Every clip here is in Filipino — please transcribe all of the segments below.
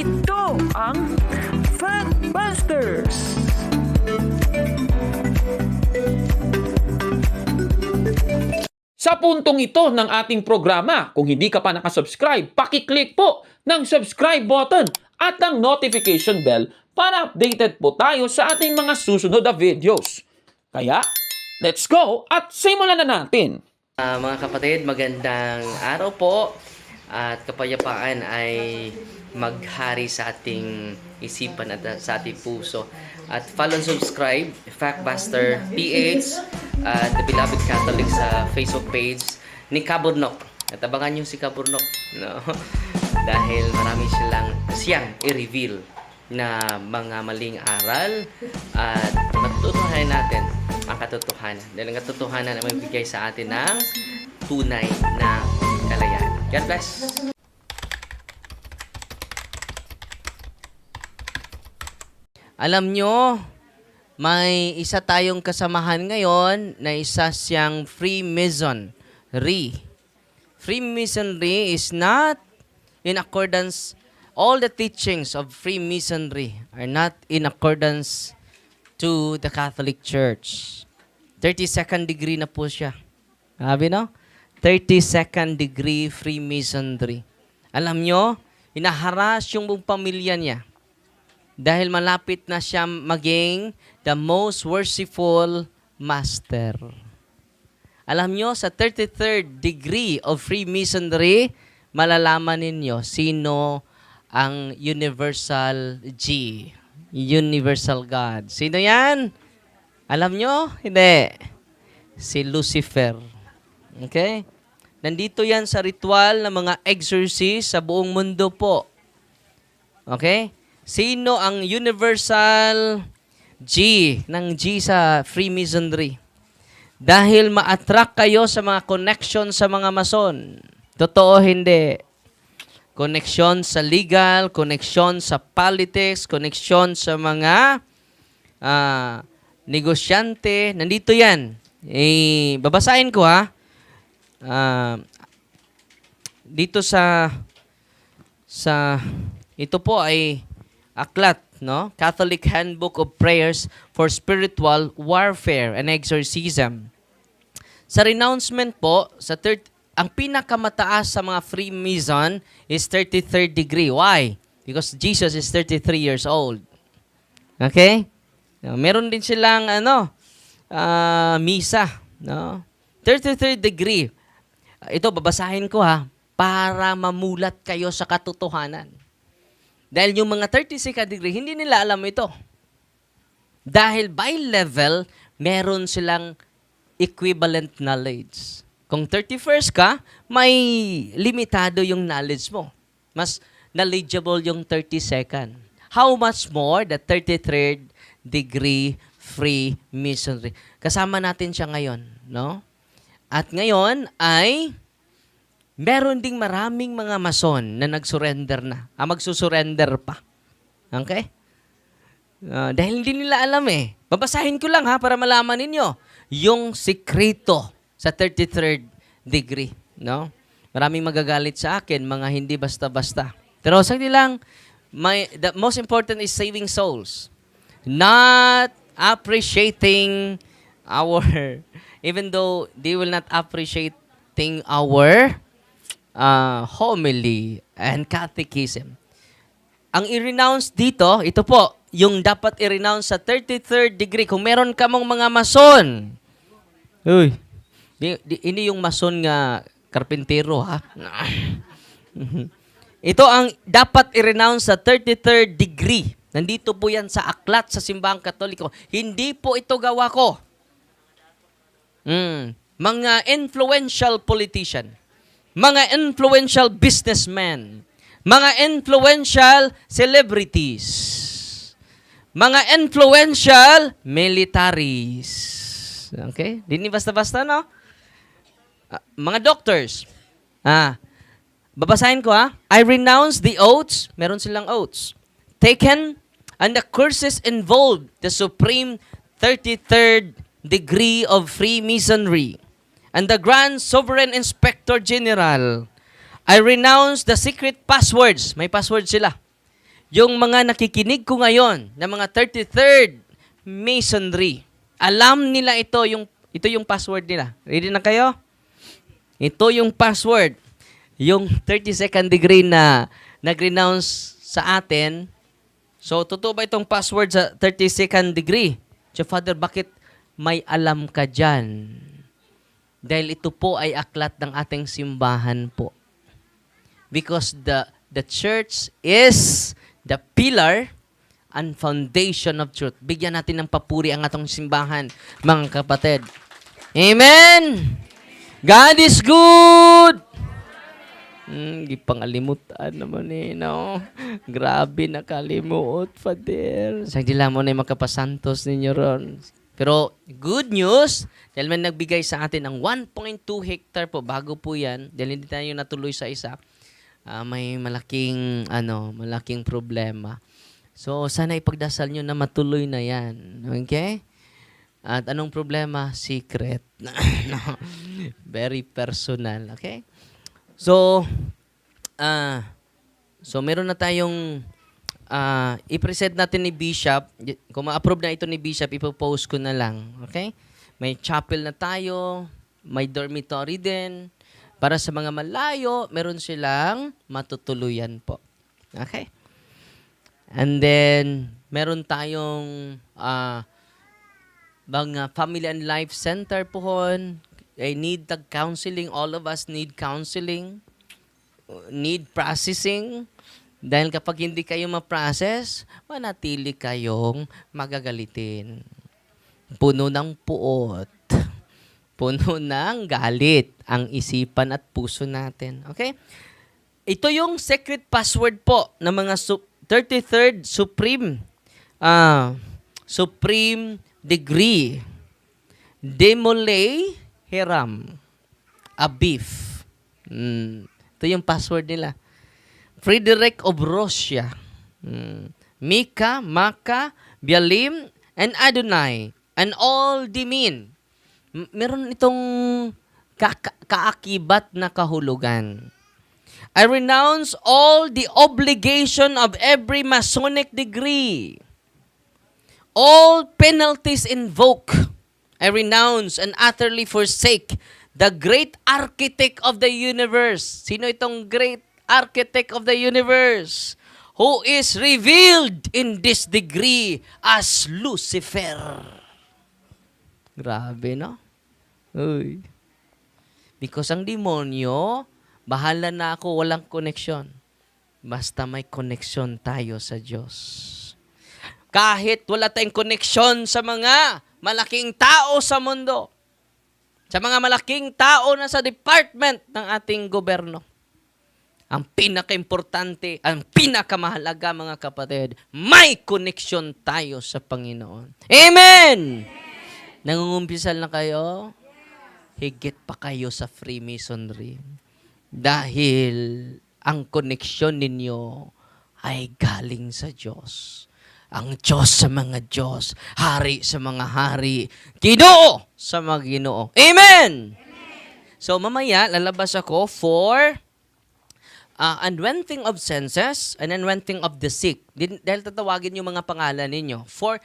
Ito ang Factbusters! Sa puntong ito ng ating programa, kung hindi ka pa nakasubscribe, pakiclick po ng subscribe button at ang notification bell para updated po tayo sa ating mga susunod na videos. Kaya, let's go at simulan na natin! Mga kapatid, magandang araw po at kapayapaan ay maghari sa ating isipan at sa ating puso. At follow and subscribe, Factbuster PH at The Beloved Catholic sa Facebook page ni Kaburnok. At abangan nyo si Kaburnok, no? Dahil marami siyang i-reveal na mga maling aral at matutuhanan natin ang katotohanan. Dahil ang katotohanan ay magbigay sa atin ng tunay na kalayaan. God bless! Alam nyo, may isa tayong kasamahan ngayon na isa siyang Freemasonry. Freemasonry is not in accordance, all the teachings of Freemasonry are not in accordance to the Catholic Church. 32nd degree na po siya. Sabi no? 32nd degree Freemasonry. Alam nyo, inaharas yung buong pamilya niya. Dahil malapit na siya maging the most worshipful master. Alam nyo, sa 33rd degree of Freemasonry, malalaman ninyo sino ang Universal G. Universal God. Sino yan? Alam nyo? Hindi. Si Lucifer. Okay? Nandito yan sa ritual ng mga exorcist sa buong mundo po. Okay? Sino ang Universal G ng G sa Freemasonry? Dahil ma-attract kayo sa mga connection sa mga mason. Totoo, hindi. Connection sa legal, connection sa politics, connection sa mga negosyante. Nandito yan. Babasahin ko ha. Dito sa ito po ay aklat, no? Catholic Handbook of Prayers for Spiritual Warfare and Exorcism. Sa renouncement po, ang pinakamataas sa mga Freemason is 33rd degree. Why? Because Jesus is 33 years old. Okay? Meron din silang misa, no? 33rd degree. Ito babasahin ko ha para mamulat kayo sa katotohanan. Dahil yung mga 32nd degree, hindi nila alam ito. Dahil by level, meron silang equivalent knowledge. Kung 31st ka, may limitado yung knowledge mo. Mas knowledgeable yung 32nd. How much more the 33rd degree Freemasonry? Kasama natin siya ngayon, no? At ngayon ay meron ding maraming mga mason na nag-surrender na. Magsusurrender pa. Okay? Dahil hindi nila alam eh. Babasahin ko lang ha para malaman ninyo yung sikreto sa 33rd degree. No? Maraming magagalit sa akin, mga hindi basta-basta. Pero sagdi lang, the most important is saving souls. Not appreciating even though they will not appreciating our homily and catechism. Ang i-renounce dito, ito po, yung dapat i-renounce sa 33rd degree. Kung meron ka mong mga mason, ini yung mason nga karpintero, ha? Ito ang dapat i-renounce sa 33rd degree. Nandito po yan sa aklat sa Simbahang Katoliko. Hindi po ito gawa ko. Mga influential politician, mga influential businessmen, mga influential celebrities, mga influential militaries. Okay? Hindi basta-basta, no? Mga doctors. Babasahin ko ha. I renounce the oaths, meron silang oaths, taken and the curses involved the supreme 33rd degree of Freemasonry and the Grand Sovereign Inspector General. I renounce the secret passwords. May password sila. yung mga nakikinig ko ngayon ng mga 33rd Masonry, alam nila ito yung password nila. Ready na kayo? Ito yung password. Yung 32nd degree na nag-renounce sa atin. So, totoo ba itong password sa 32nd degree? So, Father, bakit may alam ka dyan? Dahil ito po ay aklat ng ating simbahan po. Because the church is the pillar and foundation of truth. Bigyan natin ng papuri ang atong simbahan, mga kapatid. Amen! God is good! Gipangalimutan naman no? Grabe, nakalimut, Father. Sa dila mo na yung makapasantos ninyo ron. Pero, good news, dahil may nagbigay sa atin ng 1.2 hectare po, bago po yan, dahil hindi tayo natuloy sa isa, may malaking problema. So, sana ipagdasal nyo na matuloy na yan. Okay? At anong problema? Secret. Very personal. Okay? So meron na tayong i-present natin ni Bishop. Kung ma-approve na ito ni Bishop, ipopost ko na lang. Okay? May chapel na tayo, may dormitory din. Para sa mga malayo, meron silang matutuluyan po. Okay? And then, meron tayong mga family and life center po hon. I need the counseling. All of us need counseling. Need processing. Dahil kapag hindi kayo ma-process, manatili kayong magagalitin. Puno ng puot. Puno ng galit ang isipan at puso natin. Okay? Ito yung secret password po ng mga 33rd Supreme Degree. Demolay Hiram Abif. Ito yung password nila. Frederick of Russia. Mika, Maka, Bialim, and Adonai. And all Dimin. Meron itong kaakibat na kahulugan. I renounce all the obligation of every Masonic degree. All penalties invoke. I renounce and utterly forsake the great architect of the universe. Sino itong great architect of the universe? Who is revealed in this degree as Lucifer. Grabe, no? Uy. Because ang demonyo, bahala na ako, walang koneksyon. Basta may koneksyon tayo sa Diyos. Kahit wala tayong koneksyon sa mga malaking tao sa mundo, sa mga malaking tao na sa department ng ating gobyerno, ang pinaka-importante, ang pinakamahalaga, mga kapatid, may koneksyon tayo sa Panginoon. Amen! Nangungumpisal na kayo? Higit pa kayo sa Freemasonry. Dahil ang koneksyon ninyo ay galing sa Diyos. Ang Diyos sa mga Diyos, Hari sa mga hari, Ginoo sa mga Ginoo. Amen! So mamaya, lalabas ako for anointing of senses and anointing of the sick. Dahil tatawagin yung mga pangalan ninyo for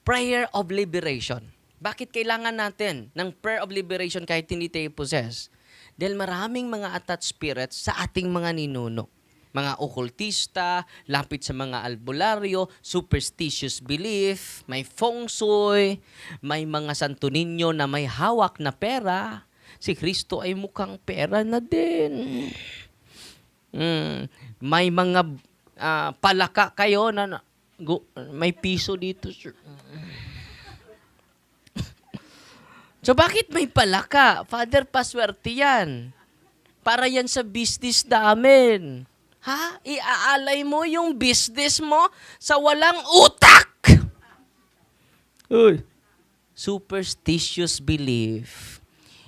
prayer of liberation. Bakit kailangan natin ng prayer of liberation kahit hindi tayo possess? Dahil maraming mga attached spirits sa ating mga ninuno. Mga okultista, lapit sa mga albularyo, superstitious belief, may feng shui, may mga santo ninyo na may hawak na pera. Si Kristo ay mukhang pera na din. May mga palaka kayo na may piso dito, sir. So, bakit may palaka? Father, paswerte yan. Para yan sa business namin. Ha? Iaalay mo yung business mo sa walang utak. Uy. Superstitious belief.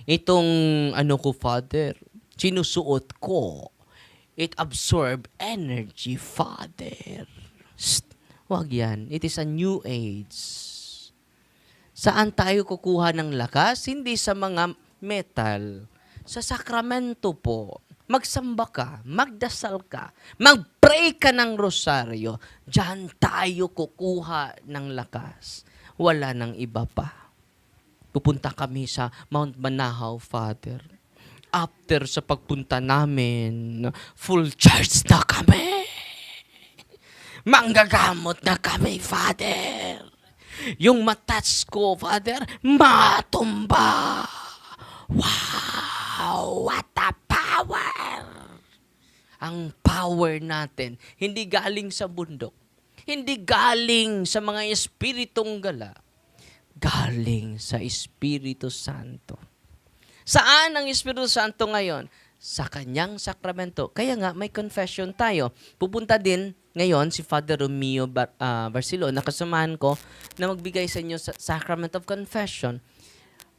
Itong Father, sinusuot ko. It absorb energy, Father. Wag yan. It is a new age. Saan tayo kukuha ng lakas? Hindi sa mga metal. Sa sakramento po. magsamba ka, magdasal ka, mag-pray ka ng rosaryo, diyan tayo kukuha ng lakas. Wala nang iba pa. Pupunta kami sa Mount Banahaw, Father. After sa pagpunta namin, full charge na kami. Manggagamot na kami, Father. Yung matats ko, Father, matumba. Wow, what a power! Ang power natin, hindi galing sa bundok. Hindi galing sa mga espiritong gala. Galing sa Espiritu Santo. Saan ang Espiritu Santo ngayon? Sa kanyang sakramento. Kaya nga, may confession tayo. Pupunta din ngayon si Father Romeo Barcelo, nakasamahan ko na magbigay sa inyo sa Sacrament of Confession.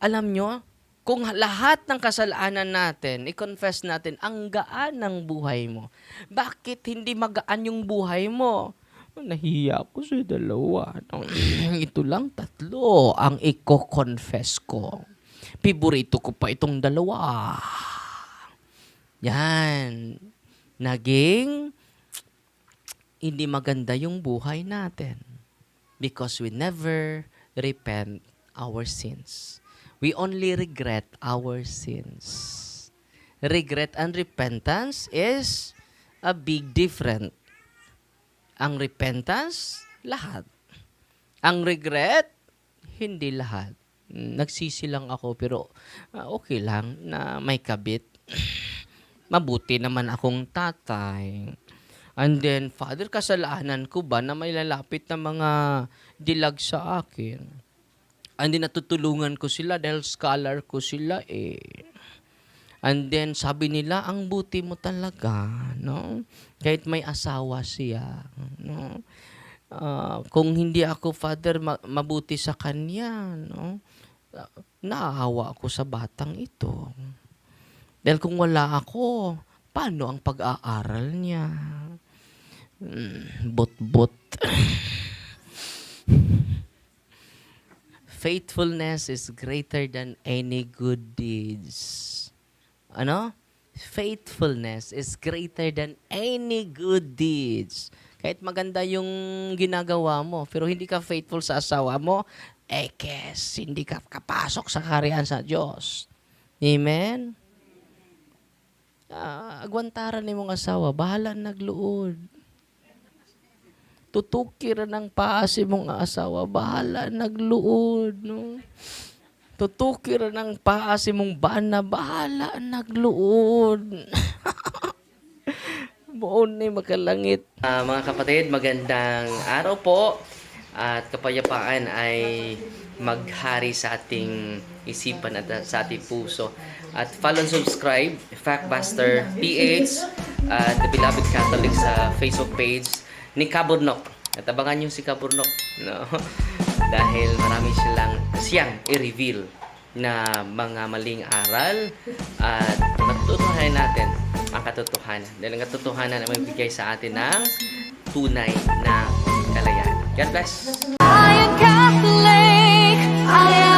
Alam nyo, kung lahat ng kasalanan natin, i-confess natin, ang gaan ng buhay mo. Bakit hindi magaan yung buhay mo? Nahiya ko sa dalawa. Ito lang 3 ang i-confess ko. Piborito ko pa itong 2. Yan. Naging hindi maganda yung buhay natin. Because we never repent our sins. We only regret our sins. Regret and repentance is a big difference. Ang repentance, lahat. Ang regret, hindi lahat. Nagsisi lang ako, pero okay lang na may kabit. Mabuti naman akong tatay. And then, Father, kasalanan ko ba na may lalapit na mga dilag sa akin? And then, natutulungan ko sila dahil scholar ko sila eh. And then, sabi nila, ang buti mo talaga, no? Kahit may asawa siya, no? Kung hindi ako, Father, mabuti sa kanya, no? Naahawa ako sa batang ito. Dahil kung wala ako, paano ang pag-aaral niya? Bot-bot. Faithfulness is greater than any good deeds. Ano? Faithfulness is greater than any good deeds. Kahit maganda yung ginagawa mo, pero hindi ka faithful sa asawa mo, kes, hindi ka kapasok sa kaharian sa Diyos. Amen? Agwantaran ni mong asawa, bahala nagluod. Tutukir ng paa si mong asawa, bahala nagluod. No? Tutukir ng paa si mong bana, bahala nagluod. Buon ni makalangit. Mga kapatid, magandang araw po. At kapayapaan ay maghari sa ating isipan at sa ating puso. At follow and subscribe, Factbuster PH, The Beloved Catholic sa Facebook page ni Kaburnok. At abangan nyo si Kaburnok. No? Dahil marami siyang i-reveal na mga maling aral at matutuhanan natin ang katotohanan. Dahil ang katotohanan ay magbigay sa atin ng tunay na kalayaan. God bless! I am Catholic. I am